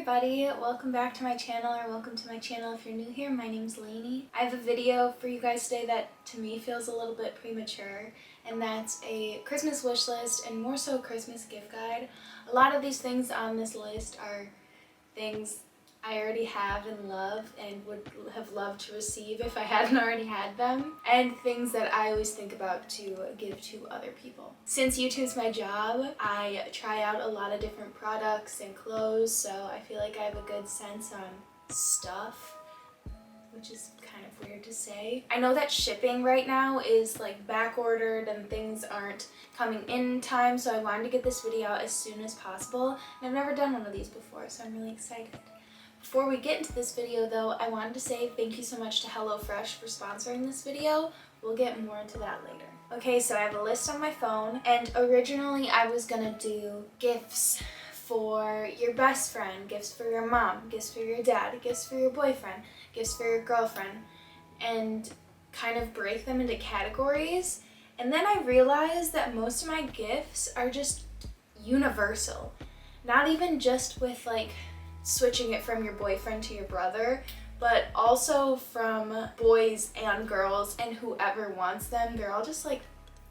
everybody, welcome back to my channel, or welcome to my channel if you're new here. My name's Lainey. I have a video for you guys today that to me feels a little bit premature, and that's a Christmas wish list and more so a Christmas gift guide. A lot of these things on this list are things I already have and love and would have loved to receive if I hadn't already had them, and things that I always think about to give to other people. Since YouTube's my job, I try out a lot of different products and clothes, so I feel like I have a good sense on stuff, which is kind of weird to say. I know that shipping right now is like back ordered and things aren't coming in time, so I wanted to get this video out as soon as possible, and I've never done one of these before, so I'm really excited. Before we get into this video though, I wanted to say thank you so much to HelloFresh for sponsoring this video. We'll get more into that later. Okay, so I have a list on my phone, and originally I was gonna do gifts for your best friend, gifts for your mom, gifts for your dad, gifts for your boyfriend, gifts for your girlfriend, and kind of break them into categories. And then I realized that most of my gifts are just universal. Not even just with like switching it from your boyfriend to your brother, but also from boys and girls and whoever wants them. They're all just like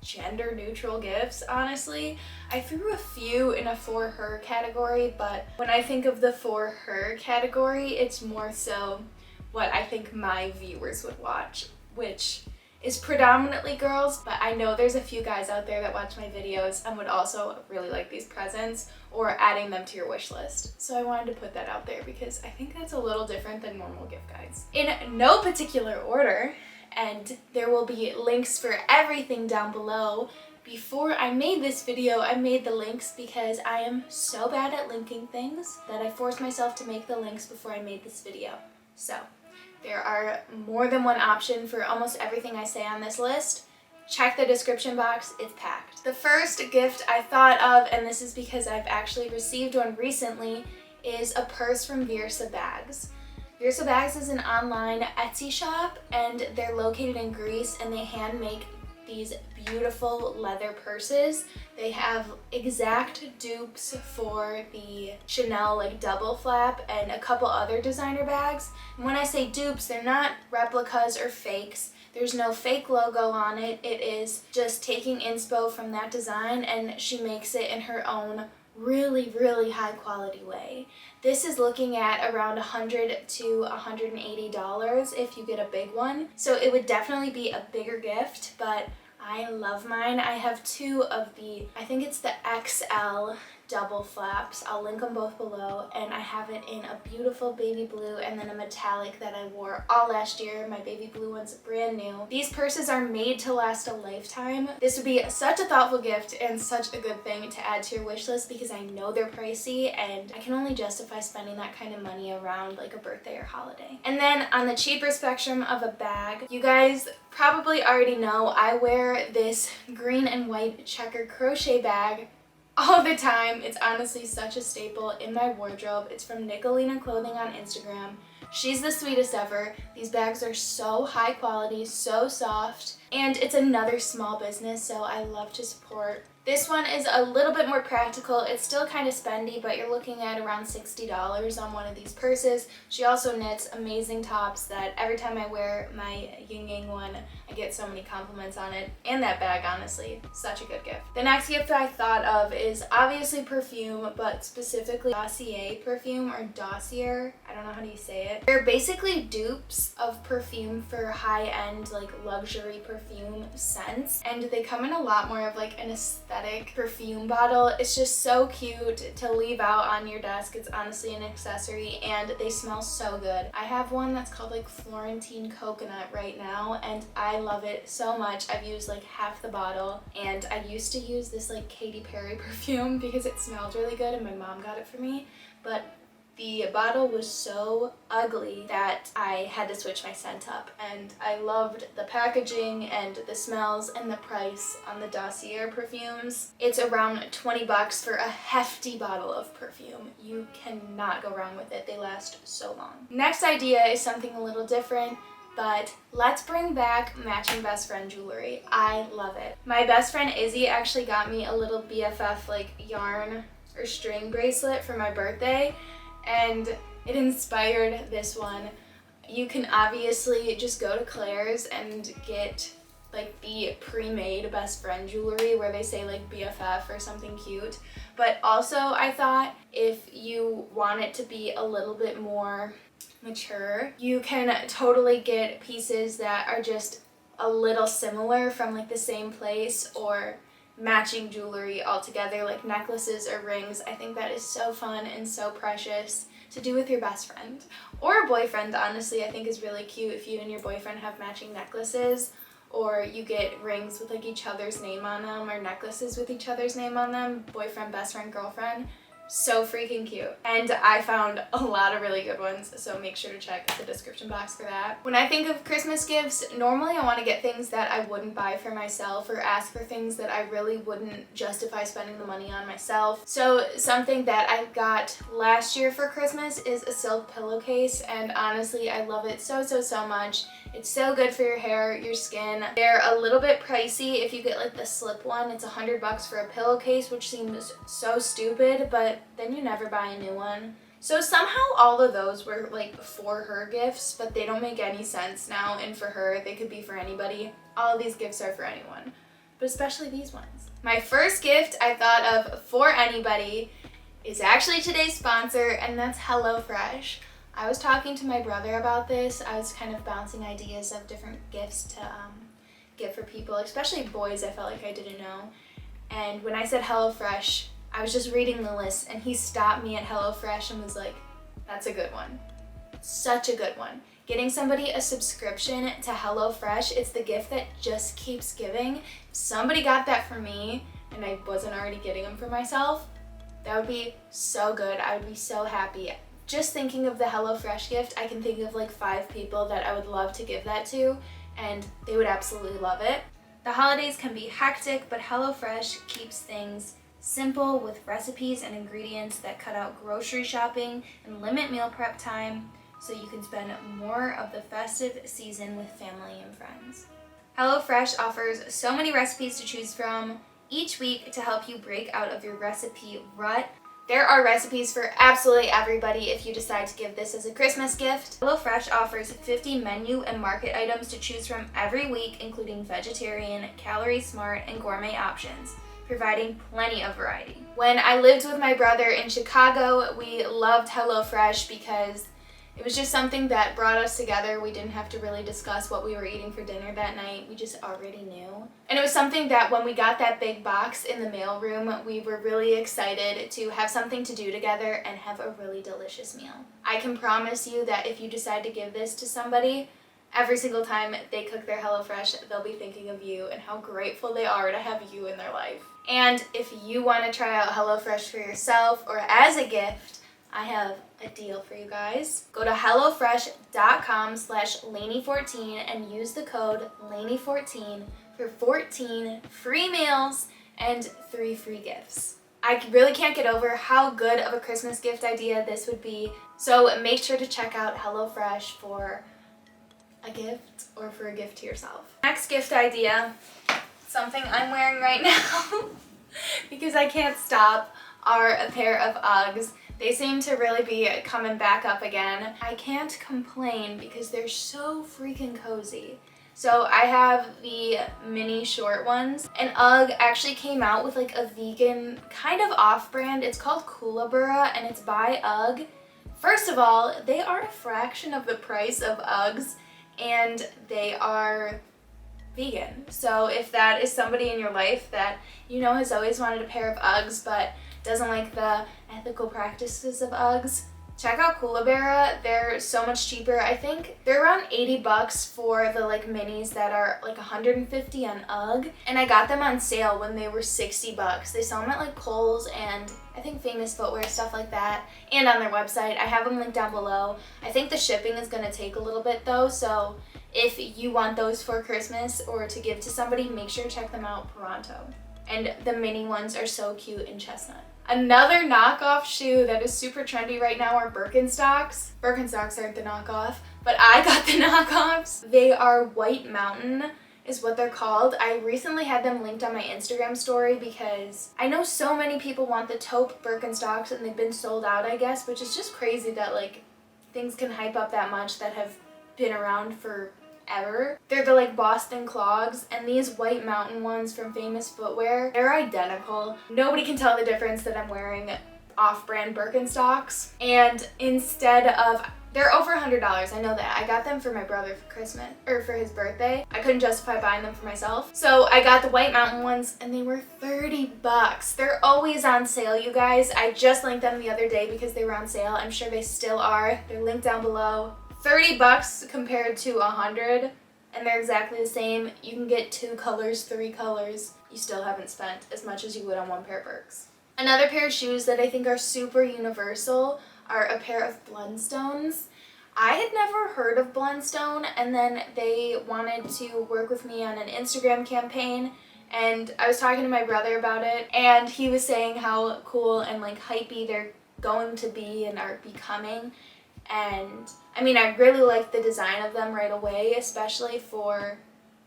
gender neutral gifts, honestly. I threw a few in a for her category, but when I think of the for her category, it's more so what I think my viewers would watch, which is predominantly girls, but I know there's a few guys out there that watch my videos and would also really like these presents or adding them to your wish list. So I wanted to put that out there because I think that's a little different than normal gift guides. In no particular order, and there will be links for everything down below. Before I made this video, I made the links because I am so bad at linking things that I forced myself to make the links before I made this video. So there are more than one option for almost everything I say on this list. Check the description box, it's packed. The first gift I thought of, and this is because I've actually received one recently, is a purse from Virsa bags. Virsa bags is an online Etsy shop, and they're located in Greece, and they hand make these beautiful leather purses. They have exact dupes for the Chanel like double flap and a couple other designer bags. And when I say dupes, they're not replicas or fakes. There's no fake logo on it. It is just taking inspo from that design, and she makes it in her own really high quality way. This is looking at around $100 to $180 if you get a big one. So it would definitely be a bigger gift, but I love mine. I have two of the, I think it's the XL double flaps. I'll link them both below, and I have it in a beautiful baby blue and then a metallic that I wore all last year. My baby blue one's brand new. These purses are made to last a lifetime. This would be such a thoughtful gift and such a good thing to add to your wish list because I know they're pricey and I can only justify spending that kind of money around like a birthday or holiday. And then on the cheaper spectrum of a bag, you guys probably already know I wear this green and white checker crochet bag all the time. It's honestly such a staple in my wardrobe. It's from Nicolina clothing on Instagram. She's the sweetest ever. These bags are so high quality, so soft, and it's another small business, so I love to support. This one is a little bit more practical. It's still kind of spendy, but you're looking at around $60 on one of these purses. She also knits amazing tops that every time I wear my Ying Yang one, I get so many compliments on it. And that bag, honestly, such a good gift. The next gift I thought of is obviously perfume, but specifically Dossier perfume, or Dossier. I don't know how do you say it. They're basically dupes of perfume for high-end, like luxury perfume scents, and they come in a lot more of like an aesthetic perfume bottle. It's just so cute to leave out on your desk. It's honestly an accessory, and they smell so good. I have one that's called like Florentine Coconut right now, and I love it so much. I've used like half the bottle, and I used to use this like Katy Perry perfume because it smelled really good and my mom got it for me, but the bottle was so ugly that I had to switch my scent up, and I loved the packaging and the smells and the price on the Dossier perfumes. It's around 20 bucks for a hefty bottle of perfume. You cannot go wrong with it. They last so long. Next idea is something a little different, but let's bring back matching best friend jewelry. I love it. My best friend Izzy actually got me a little BFF like yarn or string bracelet for my birthday, and it inspired this one. You can obviously just go to Claire's and get like the pre-made best friend jewelry where they say like BFF or something cute. But also I thought if you want it to be a little bit more mature, you can totally get pieces that are just a little similar from like the same place, or matching jewelry altogether, like necklaces or rings. I think that is so fun and so precious to do with your best friend or a boyfriend. Honestly, I think is really cute if you and your boyfriend have matching necklaces, or you get rings with like each other's name on them, or necklaces with each other's name on them, boyfriend, best friend, girlfriend. So freaking cute. And I found a lot of really good ones, so make sure to check the description box for that. When I think of Christmas gifts, normally I want to get things that I wouldn't buy for myself, or ask for things that I really wouldn't justify spending the money on myself. So something that I got last year for Christmas is a silk pillowcase, and honestly I love it so much. It's so good for your hair, your skin. They're a little bit pricey if you get like the slip one. It's $100 for a pillowcase, which seems so stupid, but then you never buy a new one. So somehow all of those were like for her gifts, but they don't make any sense now, and for her, they could be for anybody. All of these gifts are for anyone, but especially these ones. My first gift I thought of for anybody is actually today's sponsor, and that's HelloFresh. I was talking to my brother about this. I was kind of bouncing ideas of different gifts to get for people, especially boys. I felt like I didn't know. And when I said HelloFresh, I was just reading the list, and he stopped me at HelloFresh and was like, that's a good one. Such a good one. Getting somebody a subscription to HelloFresh, it's the gift that just keeps giving. If somebody got that for me and I wasn't already getting them for myself, that would be so good. I would be so happy. Just thinking of the HelloFresh gift, I can think of like 5 people that I would love to give that to, and they would absolutely love it. The holidays can be hectic, but HelloFresh keeps things simple with recipes and ingredients that cut out grocery shopping and limit meal prep time, so you can spend more of the festive season with family and friends. HelloFresh offers so many recipes to choose from each week to help you break out of your recipe rut. There are recipes for absolutely everybody if you decide to give this as a Christmas gift. HelloFresh offers 50 menu and market items to choose from every week, including vegetarian, calorie smart, and gourmet options, providing plenty of variety. When I lived with my brother in Chicago, we loved HelloFresh because it was just something that brought us together. We didn't have to really discuss what we were eating for dinner that night. We just already knew. And it was something that when we got that big box in the mailroom, we were really excited to have something to do together and have a really delicious meal. I can promise you that if you decide to give this to somebody, every single time they cook their HelloFresh, they'll be thinking of you and how grateful they are to have you in their life. And if you want to try out HelloFresh for yourself or as a gift, I have a deal for you guys. Go to hellofresh.com/Laney14 and use the code Laney14 for 14 free meals and 3 free gifts. I really can't get over how good of a Christmas gift idea this would be. So make sure to check out HelloFresh for a gift or for a gift to yourself. Next gift idea, something I'm wearing right now because I can't stop, are a pair of Uggs. They seem to really be coming back up again. I can't complain because they're so freaking cozy. So I have the mini short ones, and Ugg actually came out with like a vegan kind of off-brand. It's called Koolaburra and it's by Ugg. First of all, they are a fraction of the price of Uggs and they are vegan. So if that is somebody in your life that you know has always wanted a pair of Uggs but doesn't like the ethical practices of Uggs, check out Culabera. They're so much cheaper. I think they're around $80 for the like minis that are like $150 on Ugg, and I got them on sale when they were $60. They sell them at like Kohl's and I think Famous Footwear, stuff like that, and on their website. I have them linked down below. I think the shipping is going to take a little bit though, so if you want those for Christmas or to give to somebody, make sure to check them out pronto. And the mini ones are so cute in chestnut. Another knockoff shoe that is super trendy right now are Birkenstocks. Birkenstocks aren't the knockoff, but I got the knockoffs. They are White Mountain. is what they're called. I recently had them linked on my Instagram story because I know so many people want the taupe Birkenstocks and they've been sold out, I guess, which is just crazy that like things can hype up that much that have been around forever. They're the like Boston clogs, and these white mountain ones from Famous Footwear, they're identical. Nobody can tell the difference that I'm wearing off-brand Birkenstocks. And instead of, they're over $100, I know that. I got them for my brother for Christmas, or for his birthday. I couldn't justify buying them for myself. So I got the White Mountain ones and they were 30 bucks. They're always on sale, you guys. I just linked them the other day because they were on sale. I'm sure they still are. They're linked down below. 30 bucks compared to 100, and they're exactly the same. You can get 2 colors, 3 colors. You still haven't spent as much as you would on one pair of Birks. Another pair of shoes that I think are super universal are a pair of Blundstones. I had never heard of Bloodstone, and then they wanted to work with me on an Instagram campaign, and I was talking to my brother about it, and he was saying how cool and like hypey they're going to be and are becoming. And I mean, I really like the design of them right away, especially for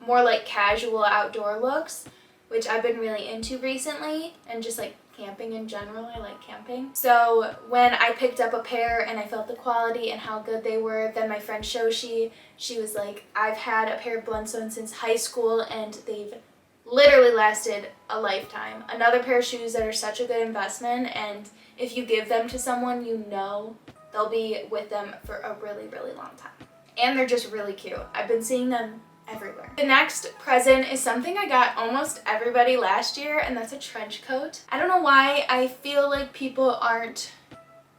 more like casual outdoor looks, which I've been really into recently, and just like camping in general. I like camping. So when I picked up a pair and I felt the quality and how good they were, then my friend Shoshi, she was like, I've had a pair of Blundstones since high school and they've literally lasted a lifetime. Another pair of shoes that are such a good investment, and if you give them to someone, you know they'll be with them for a really, really long time. And they're just really cute. I've been seeing them everywhere. The next present is something I got almost everybody last year, and that's a trench coat. I don't know why. I feel like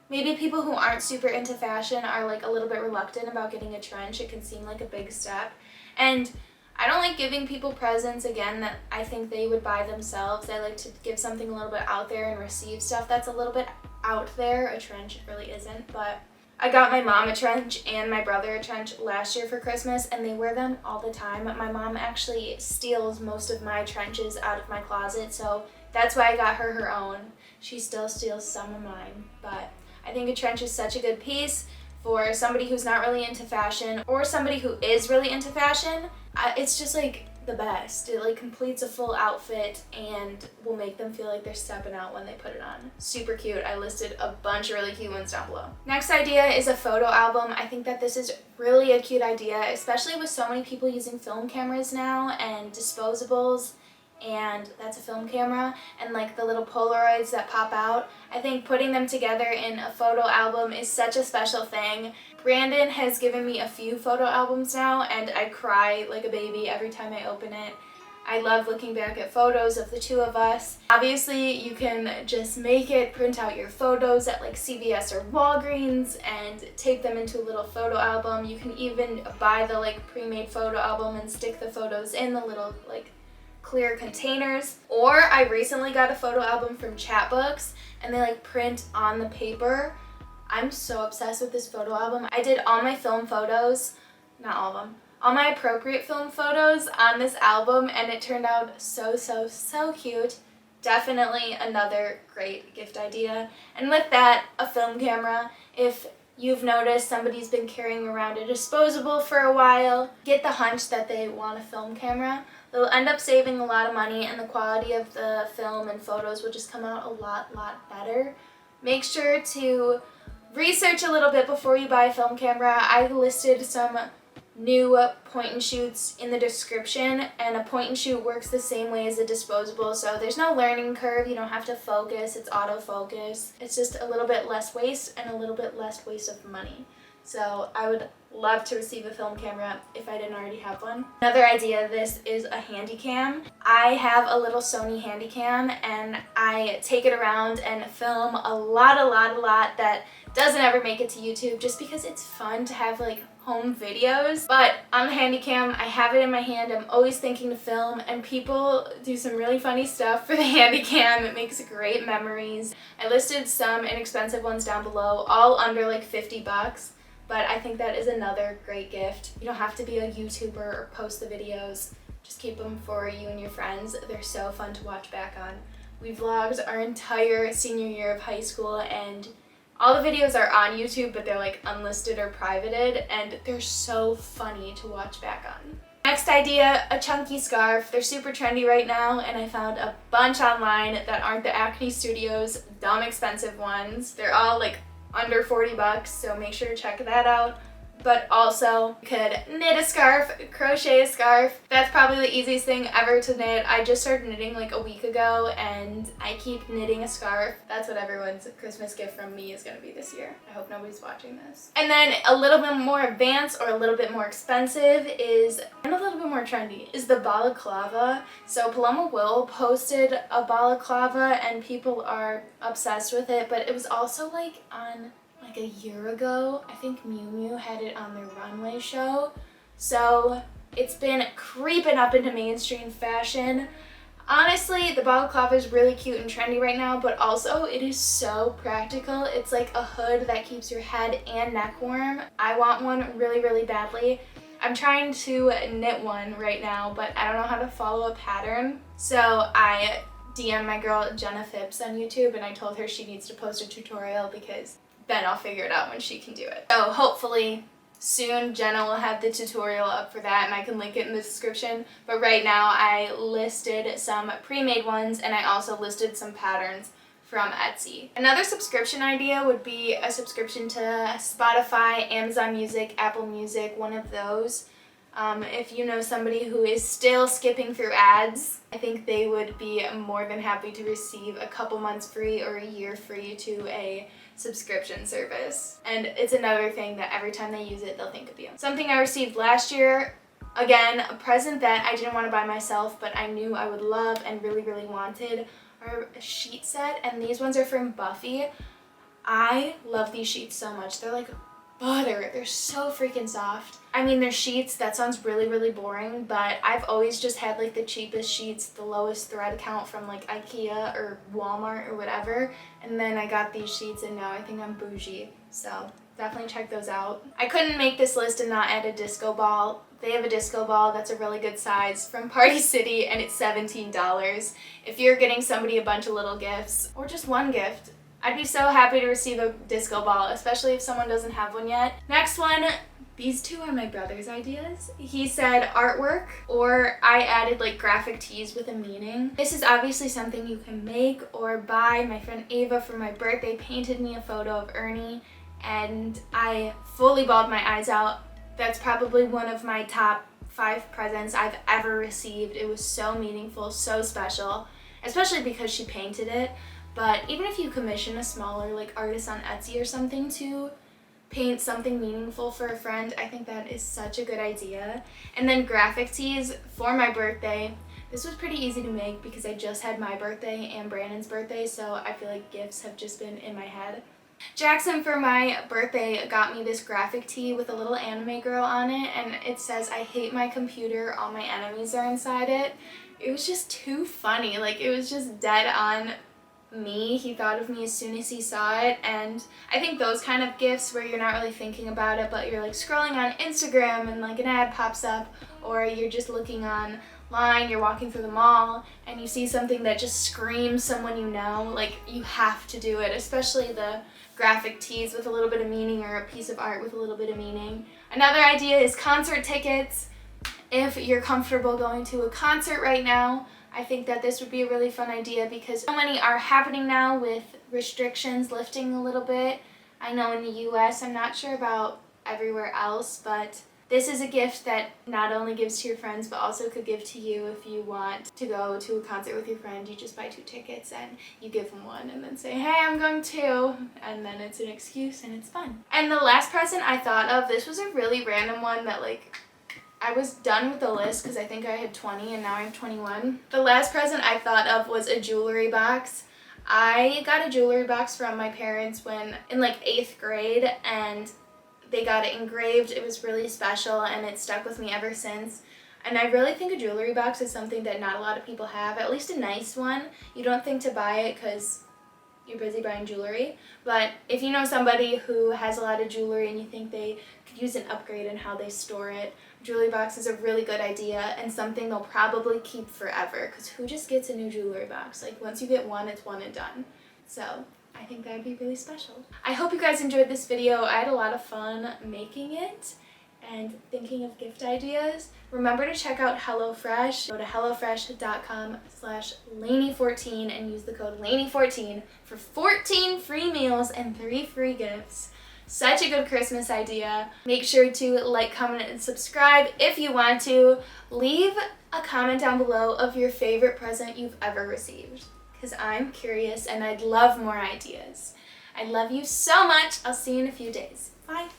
maybe people who aren't super into fashion are like a little bit reluctant about getting a trench. It can seem like a big step. And I don't like giving people presents, again, that I think they would buy themselves. I like to give something a little bit out there and receive stuff that's a little bit out there. A trench really isn't, but I got my mom a trench and my brother a trench last year for Christmas, and they wear them all the time. My mom actually steals most of my trenches out of my closet, so that's why I got her her own. She still steals some of mine, but I think a trench is such a good piece for somebody who's not really into fashion or somebody who is really into fashion. It's just like the best. It like completes a full outfit and will make them feel like they're stepping out when they put it on. Super cute. I listed a bunch of really cute ones down below. Next idea is a photo album. I think that this is really a cute idea, especially with so many people using film cameras now and disposables, and that's a film camera, and like the little Polaroids that pop out. I think putting them together in a photo album is such a special thing. Brandon has given me a few photo albums now, and I cry like a baby every time I open it. I love looking back at photos of the two of us. Obviously, you can just make it, print out your photos at like CVS or Walgreens and tape them into a little photo album. You can even buy the like pre-made photo album and stick the photos in the little like clear containers. Or I recently got a photo album from Chatbooks, and they like print on the paper. I'm so obsessed with this photo album. I did all my film photos, not all of them, all my appropriate film photos on this album, and it turned out so, so, so cute. Definitely another great gift idea. And with that, a film camera. If you've noticed somebody's been carrying around a disposable for a while, get the hunch that they want a film camera. They'll end up saving a lot of money, and the quality of the film and photos will just come out a lot better. Make sure to research a little bit before you buy a film camera. I listed some new point and shoots in the description, and a point and shoot works the same way as a disposable, so there's no learning curve. You don't have to focus, it's autofocus. It's just a little bit less waste and a little bit less waste of money. So I would love to receive a film camera if I didn't already have one. Another idea of this is a Handycam. I have a little Sony Handycam, and I take it around and film a lot that doesn't ever make it to YouTube, just because it's fun to have like home videos. But on the Handycam, I have it in my hand. I'm always thinking to film, and people do some really funny stuff for the Handycam. It makes great memories. I listed some inexpensive ones down below, all under like 50 bucks. But I think that is another great gift. You don't have to be a YouTuber or post the videos. Just keep them for you and your friends. They're so fun to watch back on. We vlogged our entire senior year of high school, and all the videos are on YouTube, but they're like unlisted or privated, and they're so funny to watch back on. Next idea, a chunky scarf. They're super trendy right now, and I found a bunch online that aren't the Acne Studios dumb expensive ones. They're all like under 40 bucks, so make sure to check that out. But also, you could knit a scarf, crochet a scarf. That's probably the easiest thing ever to knit. I just started knitting like a week ago, and I keep knitting a scarf. That's what everyone's Christmas gift from me is going to be this year. I hope nobody's watching this. And then a little bit more advanced or a little bit more expensive is, and a little bit more trendy, is the Balaclava. So Paloma Will posted a Balaclava, and people are obsessed with it, but it was also like on like a year ago. I think Miu Miu had it on their runway show. So it's been creeping up into mainstream fashion. Honestly, the balaclava is really cute and trendy right now, but also it is so practical. It's like a hood that keeps your head and neck warm. I want one really, really badly. I'm trying to knit one right now, but I don't know how to follow a pattern. So I DM'd my girl Jenna Phipps on YouTube, and I told her she needs to post a tutorial because then I'll figure it out when she can do it. So hopefully soon Jenna will have the tutorial up for that, and I can link it in the description. But right now I listed some pre-made ones, and I also listed some patterns from Etsy. Another subscription idea would be a subscription to Spotify, Amazon Music, Apple Music, one of those. If you know somebody who is still skipping through ads, I think they would be more than happy to receive a couple months free or a year free to a subscription service. And it's another thing that every time they use it, they'll think of you. Something I received last year, again, a present that I didn't want to buy myself, but I knew I would love and really, really wanted, are a sheet set, and these ones are from Buffy. I love these sheets so much. They're like butter. They're so freaking soft. I mean, they're sheets. That sounds really, really boring, but I've always just had like the cheapest sheets, the lowest thread count from like IKEA or Walmart or whatever, and then I got these sheets, and now I think I'm bougie. So definitely check those out. I couldn't make this list and not add a disco ball. They have a disco ball that's a really good size from Party City, and it's $17. If you're getting somebody a bunch of little gifts or just one gift, I'd be so happy to receive a disco ball, especially if someone doesn't have one yet. Next one, these two are my brother's ideas. He said artwork, or I added like graphic tees with a meaning. This is obviously something you can make or buy. My friend Ava for my birthday painted me a photo of Ernie, and I fully bawled my eyes out. That's probably one of my top 5 presents I've ever received. It was so meaningful, so special, especially because she painted it. But even if you commission a smaller like artist on Etsy or something to paint something meaningful for a friend, I think that is such a good idea. And then graphic tees for my birthday. This was pretty easy to make because I just had my birthday and Brandon's birthday, so I feel like gifts have just been in my head. Jackson for my birthday got me this graphic tee with a little anime girl on it, and it says, "I hate my computer, all my enemies are inside it." It was just too funny. Like, it was just dead on me. He thought of me as soon as he saw it, and I think those kind of gifts where you're not really thinking about it, but you're like scrolling on Instagram and like an ad pops up, or you're just looking online, you're walking through the mall and you see something that just screams someone you know, like you have to do it, especially the graphic tees with a little bit of meaning or a piece of art with a little bit of meaning. Another idea is concert tickets. If you're comfortable going to a concert right now, I think that this would be a really fun idea because so many are happening now with restrictions lifting a little bit. I know in the US, I'm not sure about everywhere else, but this is a gift that not only gives to your friends but also could give to you if you want to go to a concert with your friend. You just buy 2 tickets and you give them one and then say, "Hey, I'm going too," and then it's an excuse and it's fun. And the last present I thought of, this was a really random one that like I was done with the list because I think I had 20 and now I have 21. The last present I thought of was a jewelry box. I got a jewelry box from my parents when in like 8th grade, and they got it engraved. It was really special and it stuck with me ever since. And I really think a jewelry box is something that not a lot of people have, at least a nice one. You don't think to buy it because you're busy buying jewelry, but if you know somebody who has a lot of jewelry and you think they could use an upgrade in how they store it, a jewelry box is a really good idea and something they'll probably keep forever, because who just gets a new jewelry box? Like, once you get one, it's one and done. So I think that would be really special. I hope you guys enjoyed this video. I had a lot of fun making it, and thinking of gift ideas, remember to check out HelloFresh. Go to hellofresh.com/Laney14 and use the code Laney14 for 14 free meals and 3 free gifts. Such a good Christmas idea. Make sure to like, comment, and subscribe if you want to. Leave a comment down below of your favorite present you've ever received, because I'm curious and I'd love more ideas. I love you so much. I'll see you in a few days. Bye.